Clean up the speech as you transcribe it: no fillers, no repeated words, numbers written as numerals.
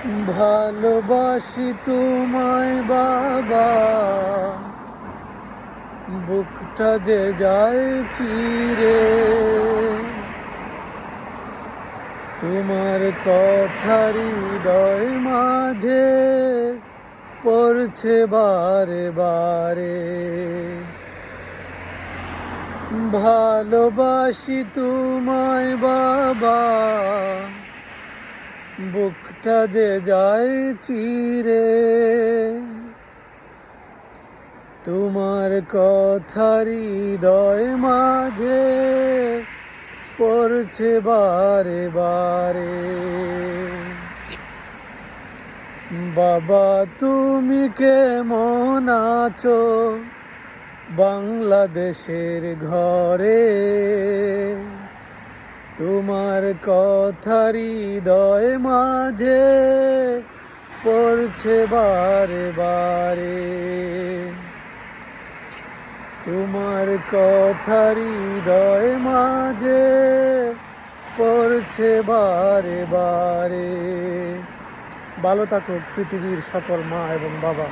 ভালোবাসি তোমায় বাবা, বুকটা যে যায় চিরে। তোমার কথা হৃদয় মাঝে পড়ছে বারে বারে। ভালোবাসি তোমায় বাবা, বুকটা যে যায় চিরে। তোমার কথা হৃদয় মাঝে পড়ছে বারে বারে। বাবা তুমি কেমন আছো বাংলাদেশের ঘরে? তোমার কথা হৃদয় মাঝে পড়ছে বারে বারে। তোমার কথা হৃদয় মাঝে পড়ছে বারে বারে। ভালো থাকুক পৃথিবীর সকল মা এবং বাবা।